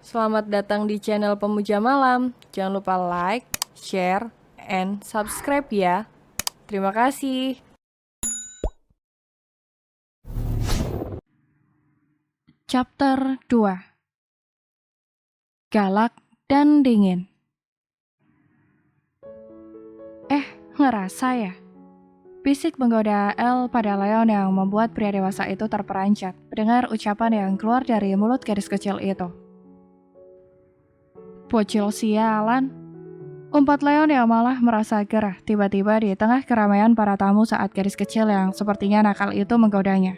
Selamat datang di channel Pemuja Malam. Jangan lupa like, share, and subscribe ya. Terima kasih. Chapter 2. Galak dan dingin. Ngerasa ya? Bisik menggoda El pada Leon yang membuat pria dewasa itu terperanjat mendengar ucapan yang keluar dari mulut gadis kecil itu. Bocil sialan. Umpat Leon yang malah merasa gerah tiba-tiba di tengah keramaian para tamu saat gadis kecil yang sepertinya nakal itu menggodanya.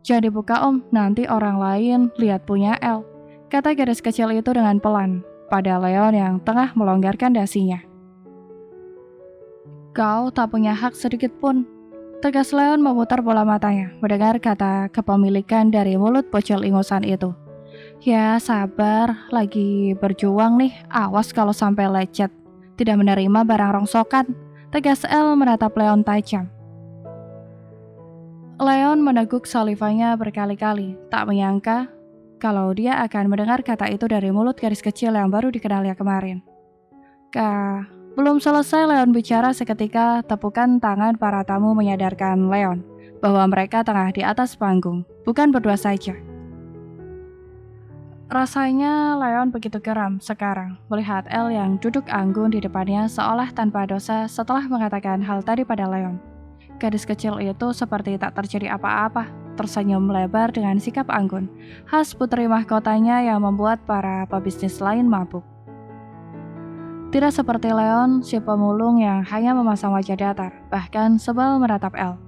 "Jangan dibuka om, nanti orang lain lihat punya El," kata gadis kecil itu dengan pelan pada Leon yang tengah melonggarkan dasinya. "Kau tak punya hak sedikit pun," tegas Leon memutar bola matanya mendengar kata kepemilikan dari mulut bocil ingusan itu. "Ya sabar, lagi berjuang nih, awas kalau sampai lecet. Tidak menerima barang rongsokan," tegas El menatap Leon tajam. Leon meneguk salivanya berkali-kali, tak menyangka kalau dia akan mendengar kata itu dari mulut gadis kecil yang baru dikenalnya kemarin. Belum selesai Leon bicara seketika tepukan tangan para tamu menyadarkan Leon bahwa mereka tengah di atas panggung, bukan berdua saja. Rasanya Leon begitu geram sekarang melihat El yang duduk anggun di depannya seolah tanpa dosa setelah mengatakan hal tadi pada Leon. Gadis kecil itu seperti tak terjadi apa-apa, tersenyum lebar dengan sikap anggun, khas putri mahkotanya yang membuat para pebisnis lain mabuk. Tidak seperti Leon, si pemulung yang hanya memasang wajah datar, bahkan sebal menatap El.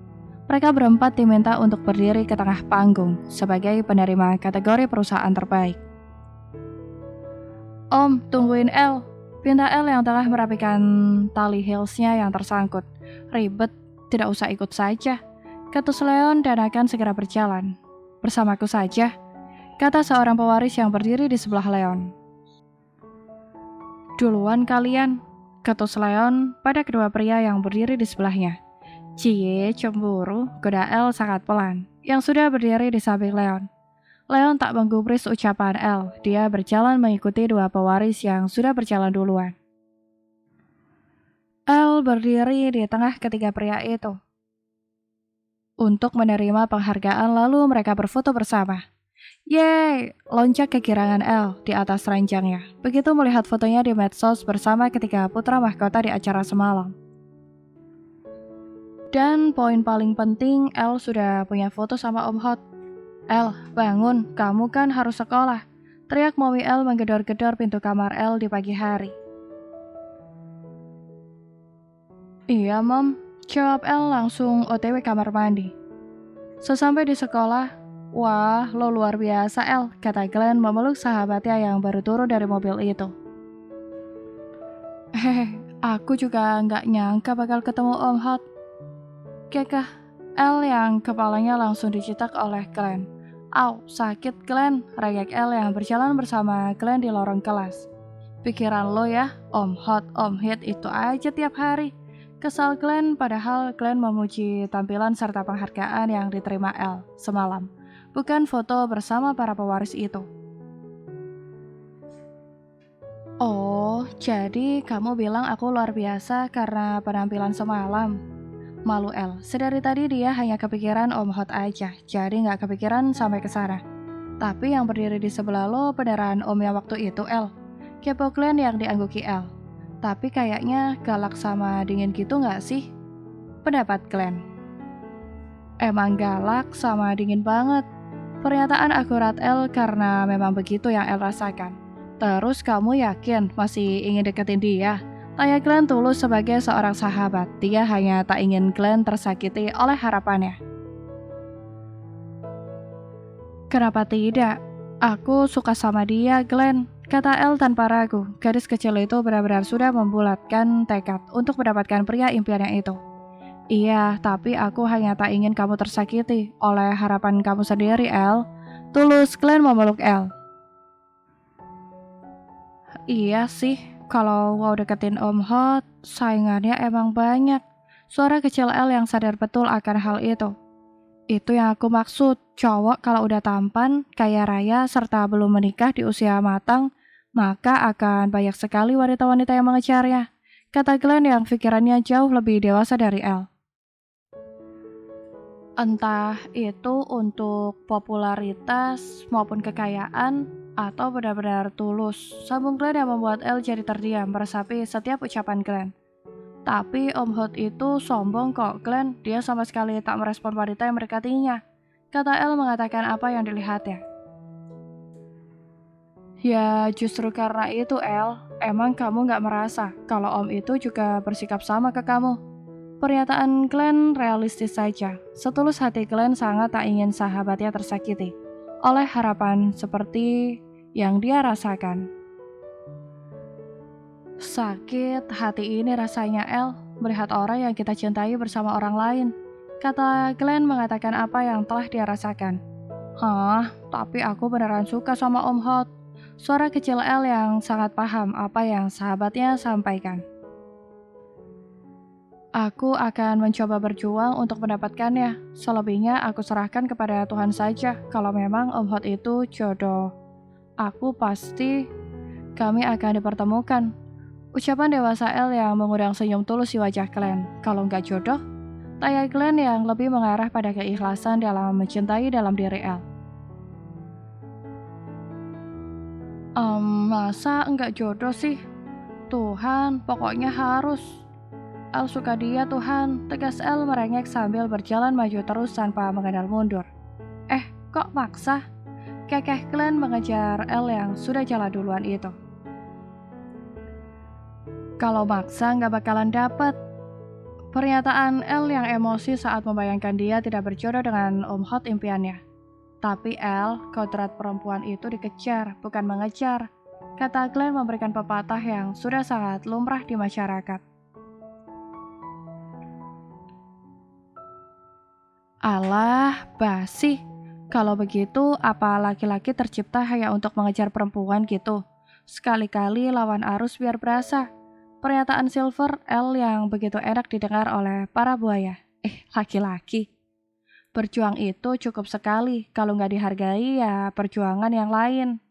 Mereka berempat diminta untuk berdiri ke tengah panggung sebagai penerima kategori perusahaan terbaik. "Om, tungguin El," pinta El yang tengah merapikan tali heelsnya yang tersangkut. "Ribet, tidak usah ikut saja," ketus Leon dan akan segera berjalan. "Bersamaku saja," kata seorang pewaris yang berdiri di sebelah Leon. "Duluan kalian," ketus Leon pada kedua pria yang berdiri di sebelahnya. "Cie, cemburu," goda El sangat pelan, yang sudah berdiri di samping Leon. Leon tak menggubris ucapan El, dia berjalan mengikuti dua pewaris yang sudah berjalan duluan. El berdiri di tengah ketiga pria itu untuk menerima penghargaan lalu mereka berfoto bersama. "Yeay!" loncat kegirangan El di atas ranjangnya. Begitu melihat fotonya di medsos bersama ketiga putra mahkota di acara semalam. Dan poin paling penting, El sudah punya foto sama Om Hot. "El, bangun, kamu kan harus sekolah," teriak Mommy El menggedor-gedor pintu kamar El di pagi hari. "Iya, Mom," jawab El langsung OTW kamar mandi. Sesampai di sekolah, "Wah, lo luar biasa El," kata Glenn memeluk sahabatnya yang baru turun dari mobil itu. "Hehe, aku juga nggak nyangka bakal ketemu Om Hot," kekeh El yang kepalanya langsung dicetak oleh Glenn. "Au, sakit Glenn," rayek El yang berjalan bersama Glenn di lorong kelas. "Pikiran lo ya, Om Hot, Om Hit itu aja tiap hari," kesal Glenn padahal Glenn memuji tampilan serta penghargaan yang diterima El semalam, bukan foto bersama para pewaris itu. "Oh, jadi kamu bilang aku luar biasa karena penampilan semalam," malu El. Sedari tadi dia hanya kepikiran Om Hot aja, jadi nggak kepikiran sampai ke sana. "Tapi yang berdiri di sebelah lo beneran Om yang waktu itu, El," kepo Glenn yang diangguki El. "Tapi kayaknya galak sama dingin gitu nggak sih?" pendapat Glenn. "Emang galak sama dingin banget." Pernyataan akurat El karena memang begitu yang El rasakan. "Terus kamu yakin masih ingin deketin dia?" tanya Glenn tulus sebagai seorang sahabat. Dia hanya tak ingin Glenn tersakiti oleh harapannya. "Kenapa tidak? Aku suka sama dia, Glenn," kata El tanpa ragu. Gadis kecil itu benar-benar sudah membulatkan tekad untuk mendapatkan pria impiannya itu. "Iya, tapi aku hanya tak ingin kamu tersakiti oleh harapan kamu sendiri, El," tulus Glenn memeluk El. "Iya sih, kalau mau deketin Om Hot, saingannya emang banyak," suara kecil El yang sadar betul akan hal itu. Itu yang aku maksud, cowok kalau udah tampan, kaya raya, serta belum menikah di usia matang, maka akan banyak sekali wanita-wanita yang mengejarnya. Kata Glenn yang pikirannya jauh lebih dewasa dari Elle. Entah itu untuk popularitas maupun kekayaan, atau benar-benar tulus. Sambung Glenn yang membuat Elle jadi terdiam meresapi setiap ucapan Glenn. Tapi Om Hot itu sombong kok, Glenn. Dia sama sekali tak merespon wanita yang mendekatinya. Kata Elle mengatakan apa yang dilihatnya. Ya justru karena itu Elle, emang kamu gak merasa kalau Om itu juga bersikap sama ke kamu? Pernyataan Glenn realistis saja. Setulus hati Glenn sangat tak ingin sahabatnya tersakiti oleh harapan seperti yang dia rasakan. Sakit hati ini rasanya Elle, melihat orang yang kita cintai bersama orang lain. Kata Glenn mengatakan apa yang telah dia rasakan. Hah, tapi aku beneran suka sama Om Hot. Suara kecil Elle yang sangat paham apa yang sahabatnya sampaikan. Aku akan mencoba berjuang untuk mendapatkannya. Selebihnya aku serahkan kepada Tuhan saja. Kalau memang Om Hot itu jodoh, aku pasti kami akan dipertemukan. Ucapan dewasa Elle yang mengundang senyum tulus di wajah Glenn. Kalau nggak jodoh, tanya Glenn yang lebih mengarah pada keikhlasan dalam mencintai dalam diri Elle. Masa nggak jodoh sih? Tuhan, pokoknya harus. Elle suka dia Tuhan, tegas Elle merengek sambil berjalan maju terus tanpa mengenal mundur. Kok maksa? Kekeh Glenn mengejar Elle yang sudah jalan duluan itu. Kalau maksa nggak bakalan dapet. Pernyataan Elle yang emosi saat membayangkan dia tidak berjodoh dengan Om Hot impiannya. Tapi Elle, kodrat perempuan itu dikejar, bukan mengejar. Kata Glenn memberikan pepatah yang sudah sangat lumrah di masyarakat. Alah, basi. Kalau begitu, apa laki-laki tercipta hanya untuk mengejar perempuan gitu? Sekali-kali lawan arus biar berasa. Pernyataan Silver L yang begitu enak didengar oleh para buaya. Laki-laki. Berjuang itu cukup sekali, kalau nggak dihargai ya perjuangan yang lain.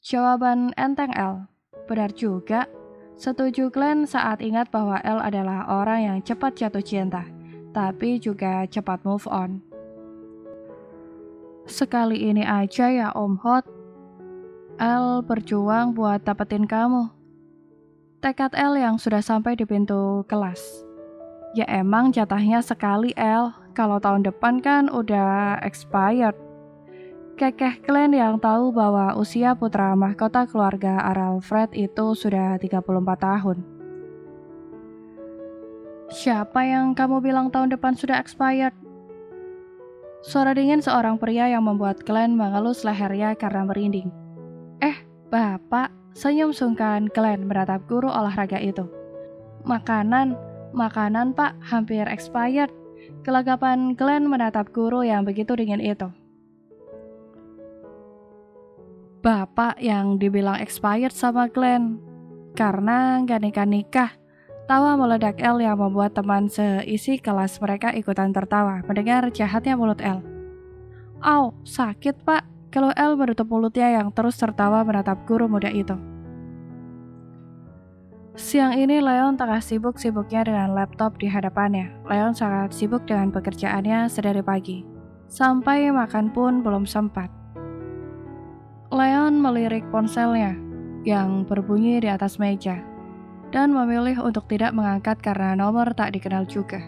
Jawaban enteng L. Benar juga. Setuju Glenn saat ingat bahwa L adalah orang yang cepat jatuh cinta, tapi juga cepat move on. Sekali ini aja ya Om Hot, L berjuang buat dapetin kamu. Tekad L yang sudah sampai di pintu kelas. Ya emang jatahnya sekali L, kalau tahun depan kan udah expired. Kekeh Glenn yang tahu bahwa usia putra mahkota keluarga Aralfred itu sudah 34 tahun. Siapa yang kamu bilang tahun depan sudah expired? Suara dingin seorang pria yang membuat Glenn mengelus lehernya karena merinding. Bapak, senyum sungkan Glenn menatap guru olahraga itu. Makanan pak, hampir expired. Gelagapan Glenn menatap guru yang begitu dingin itu. Bapak yang dibilang expired sama Glenn, karena gak nikah-nikah. Tawa meledak Elle yang membuat teman seisi kelas mereka ikutan tertawa mendengar jahatnya mulut Elle. Au, sakit pak. Kalau Elle menutup mulutnya yang terus tertawa menatap guru muda itu. Siang ini Leon tengah sibuk-sibuknya dengan laptop di hadapannya. Leon sangat sibuk dengan pekerjaannya sedari pagi. Sampai makan pun belum sempat. Leon melirik ponselnya yang berbunyi di atas meja dan memilih untuk tidak mengangkat karena nomor tak dikenal juga.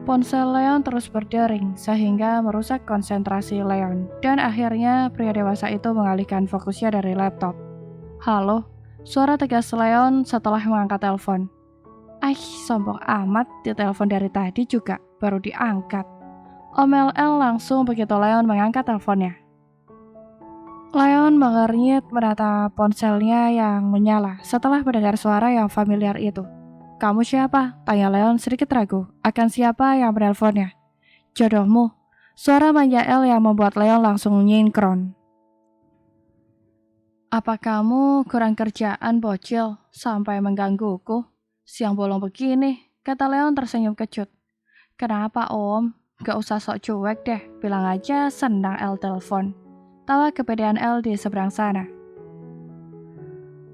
Ponsel Leon terus berdering sehingga merusak konsentrasi Leon dan akhirnya pria dewasa itu mengalihkan fokusnya dari laptop. Halo, suara tegas Leon setelah mengangkat telepon. Sombong amat, di telepon dari tadi juga baru diangkat. Omel L langsung begitu Leon mengangkat teleponnya. Leon mengernyit menatap ponselnya yang menyala setelah mendengar suara yang familiar itu. Kamu siapa? Tanya Leon sedikit ragu akan siapa yang menelponnya. Jodohmu. Suara manja L yang membuat Leon langsung nyinkron. Apa kamu kurang kerjaan bocil sampai menggangguku? Siang bolong begini, kata Leon tersenyum kecut. Kenapa Om? Gak usah sok cuek deh, bilang aja senang El telepon. Tawa kepedean El di seberang sana.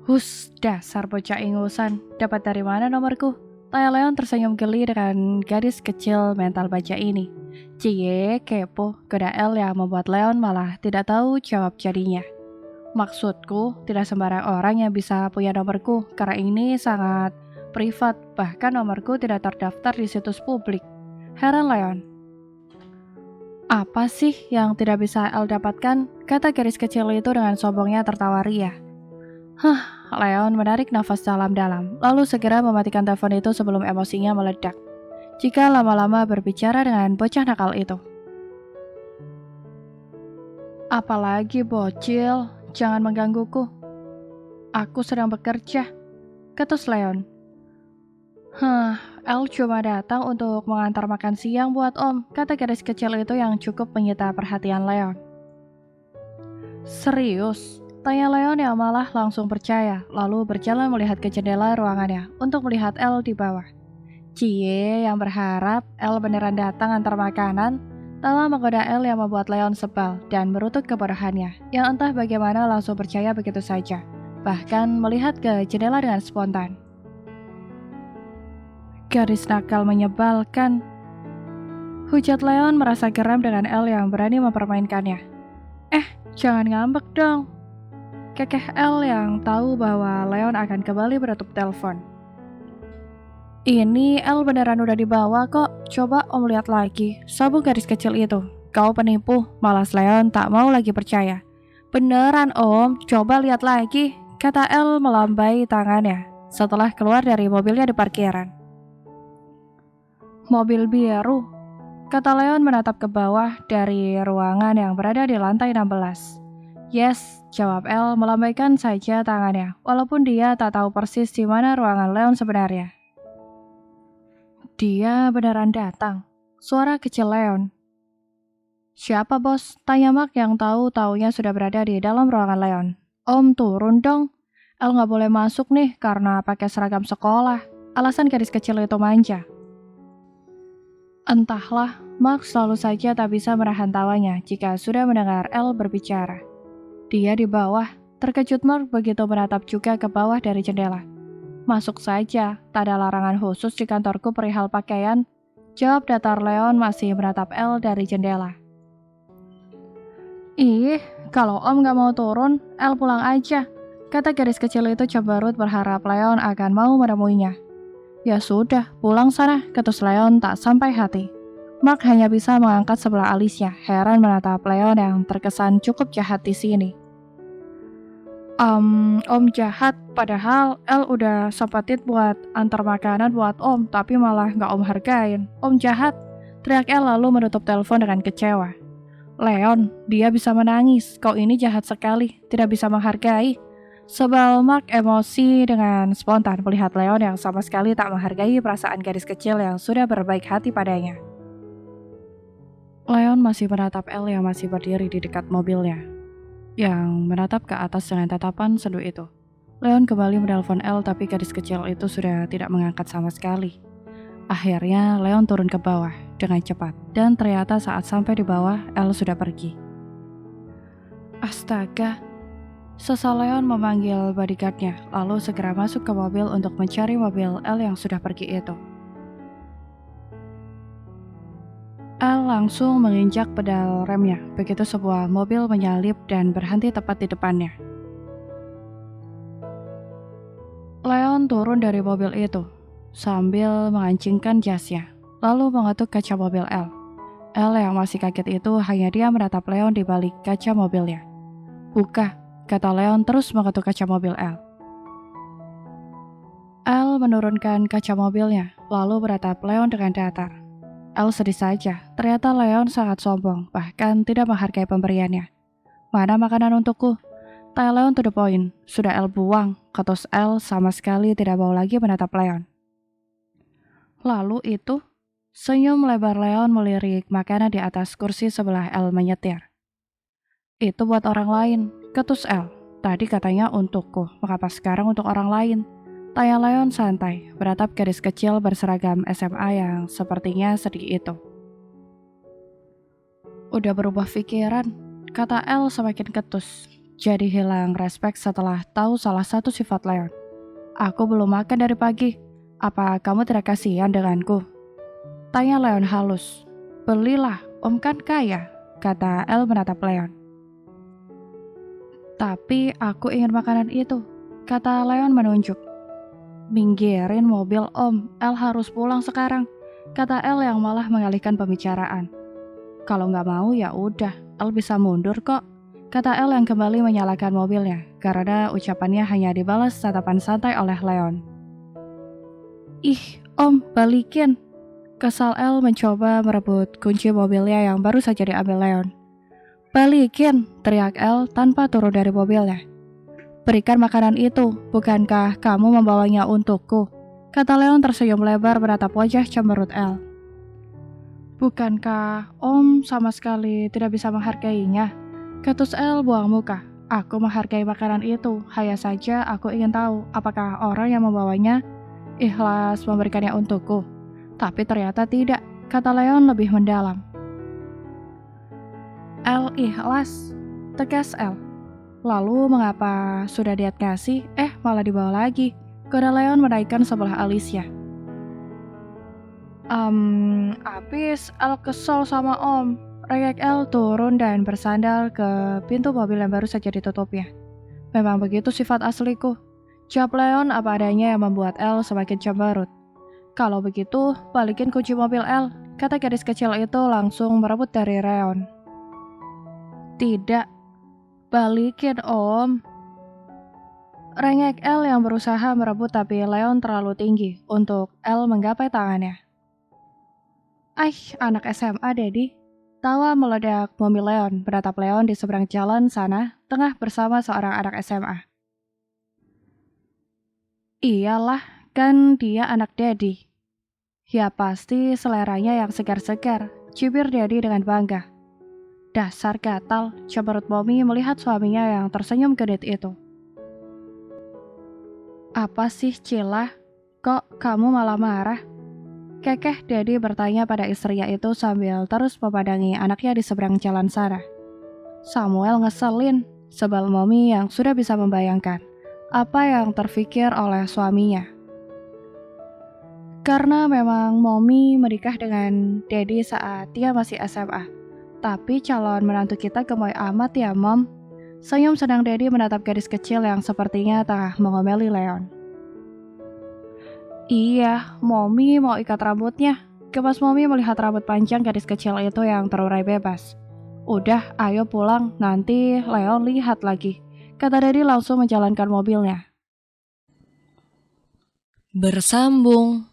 Hus, dasar bocah ingusan, dapat dari mana nomorku? Tanya Leon tersenyum geli dengan gadis kecil mental baja ini. Cie, kepo, goda El yang membuat Leon malah tidak tahu jawab jadinya. Maksudku, tidak sembarang orang yang bisa punya nomorku, karena ini sangat privat, bahkan nomorku tidak terdaftar di situs publik. Heran Leon. Apa sih yang tidak bisa El dapatkan? Kata gadis kecil itu dengan sombongnya tertawa ria. Leon menarik nafas dalam-dalam, lalu segera mematikan telepon itu sebelum emosinya meledak. Jika lama-lama berbicara dengan bocah nakal itu. Apalagi bocil, jangan menggangguku. Aku sedang bekerja, ketus Leon. El cuma datang untuk mengantar makan siang buat Om, kata gadis kecil itu yang cukup menyita perhatian Leon. Serius? Tanya Leon yang malah langsung percaya, lalu berjalan melihat ke jendela ruangannya untuk melihat El di bawah. Cie yang berharap El beneran datang antar makanan, tawa menggoda El yang membuat Leon sebal dan merutut kebodohannya, yang entah bagaimana langsung percaya begitu saja, bahkan melihat ke jendela dengan spontan. Gadis nakal menyebalkan. Hujat Leon merasa geram dengan El yang berani mempermainkannya. Jangan ngambek dong. Kekeh El yang tahu bahwa Leon akan kembali menutup telepon. Ini El beneran udah dibawa kok, coba Om lihat lagi, sabung gadis kecil itu. Kau penipu, malas Leon tak mau lagi percaya. Beneran Om, coba lihat lagi, kata El melambai tangannya setelah keluar dari mobilnya di parkiran. Mobil biru, kata Leon menatap ke bawah dari ruangan yang berada di lantai 16. Yes, jawab El melambaikan saja tangannya, walaupun dia tak tahu persis di mana ruangan Leon sebenarnya. Dia beneran datang, suara kecil Leon. Siapa bos? Tanya Mark yang tahu-taunya sudah berada di dalam ruangan Leon. Om turun dong, El gak boleh masuk nih karena pakai seragam sekolah, alasan gadis kecil itu manja. Entahlah, Mark selalu saja tak bisa menahan tawanya jika sudah mendengar El berbicara. Dia di bawah, terkejut Mark begitu menatap juga ke bawah dari jendela. Masuk saja, tak ada larangan khusus di kantorku perihal pakaian, jawab datar Leon masih menatap El dari jendela. Ih, kalau Om gak mau turun, El pulang aja, kata gadis kecil itu cemberut berharap Leon akan mau menemuinya. Ya sudah, pulang sana, ketus Leon tak sampai hati. Mark hanya bisa mengangkat sebelah alisnya, heran menatap Leon yang terkesan cukup jahat di sini. Om jahat, padahal El udah sempetin buat antar makanan buat Om, tapi malah gak Om hargain. Om jahat, teriak El lalu menutup telepon dengan kecewa. Leon, dia bisa menangis, kau ini jahat sekali, tidak bisa menghargai. Sebal Mark emosi dengan spontan melihat Leon yang sama sekali tak menghargai perasaan gadis kecil yang sudah berbaik hati padanya. Leon masih menatap El yang masih berdiri di dekat mobilnya, yang menatap ke atas dengan tatapan seduh itu. Leon kembali menelpon El tapi gadis kecil itu sudah tidak mengangkat sama sekali. Akhirnya Leon turun ke bawah dengan cepat dan ternyata saat sampai di bawah El sudah pergi. Astaga. Sesal Leon memanggil bodyguardnya, lalu segera masuk ke mobil untuk mencari mobil El yang sudah pergi itu. El langsung menginjak pedal remnya, begitu sebuah mobil menyalip dan berhenti tepat di depannya. Leon turun dari mobil itu, sambil mengancingkan jasnya, lalu mengetuk kaca mobil El. El yang masih kaget itu hanya dia menatap Leon di balik kaca mobilnya. Buka, kata Leon terus mengetuk kaca mobil El. El menurunkan kaca mobilnya, lalu beratap Leon dengan datar. El sedih saja, ternyata Leon sangat sombong, bahkan tidak menghargai pemberiannya. Mana makanan untukku? Tanya Leon to the point, sudah El buang, ketus El sama sekali tidak mau lagi menatap Leon. Lalu itu, senyum lebar Leon melirik makanan di atas kursi sebelah El menyetir. Itu buat orang lain, ketus El. Tadi katanya untukku, mengapa sekarang untuk orang lain? Tanya Leon santai, beratap gadis kecil berseragam SMA yang sepertinya sedih itu. Udah berubah pikiran, kata El semakin ketus. Jadi hilang respek setelah tahu salah satu sifat Leon. Aku belum makan dari pagi. Apa kamu tidak kasihan denganku? Tanya Leon halus. Belilah, om kan kaya, kata El menatap Leon. Tapi aku ingin makanan itu, kata Leon menunjuk. Minggirin mobil om, El harus pulang sekarang, kata El yang malah mengalihkan pembicaraan. Kalau nggak mau ya udah, El bisa mundur kok, kata El yang kembali menyalakan mobilnya, karena ucapannya hanya dibalas tatapan santai oleh Leon. Ih, om, balikin. Kesal El mencoba merebut kunci mobilnya yang baru saja diambil Leon. Balikin, teriak El tanpa turun dari mobilnya. Berikan makanan itu, bukankah kamu membawanya untukku? Kata Leon tersenyum lebar menatap wajah cemberut El. Bukankah om sama sekali tidak bisa menghargainya? Ketus El buang muka. Aku menghargai makanan itu, hanya saja aku ingin tahu apakah orang yang membawanya ikhlas memberikannya untukku. Tapi ternyata tidak, kata Leon lebih mendalam. El ikhlas, tegas El. Lalu mengapa sudah dia kasih, malah dibawa lagi? Goda Leon menaikkan sebelah alisnya. Habis El kesel sama om. Rengek El turun dan bersandar ke pintu mobil yang baru saja ditutupnya. Memang begitu sifat asliku. Jawab Leon apa adanya yang membuat El semakin cemberut. Kalau begitu, balikin kunci mobil El, kata gadis kecil itu langsung merebut dari Leon. Tidak, balikin om. Rengek El yang berusaha merebut tapi Leon terlalu tinggi untuk El menggapai tangannya. Anak SMA Dedi. Tawa meledak mobil Leon, beratap Leon di seberang jalan sana, tengah bersama seorang anak SMA. Iyalah, kan dia anak Dedi. Ya pasti seleranya yang segar-segar, cibir Dedi dengan bangga. Dasar gatal, cemberut Mommy melihat suaminya yang tersenyum genit itu. Apa sih Cila? Kok kamu malah marah? Kekeh Dedi bertanya pada istrinya itu sambil terus memandangi anaknya di seberang jalan sana. Samuel ngeselin, sebal Mommy yang sudah bisa membayangkan apa yang terfikir oleh suaminya. Karena memang Mommy menikah dengan Dedi saat dia masih SMA. Tapi calon menantu kita gemoy amat ya, Mom. Senyum senang Dedi menatap gadis kecil yang sepertinya tengah mengomeli Leon. Iya, Mommy mau ikat rambutnya. Gemas Mommy melihat rambut panjang gadis kecil itu yang terurai bebas. Udah, ayo pulang, nanti Leon lihat lagi, kata Dedi langsung menjalankan mobilnya. Bersambung.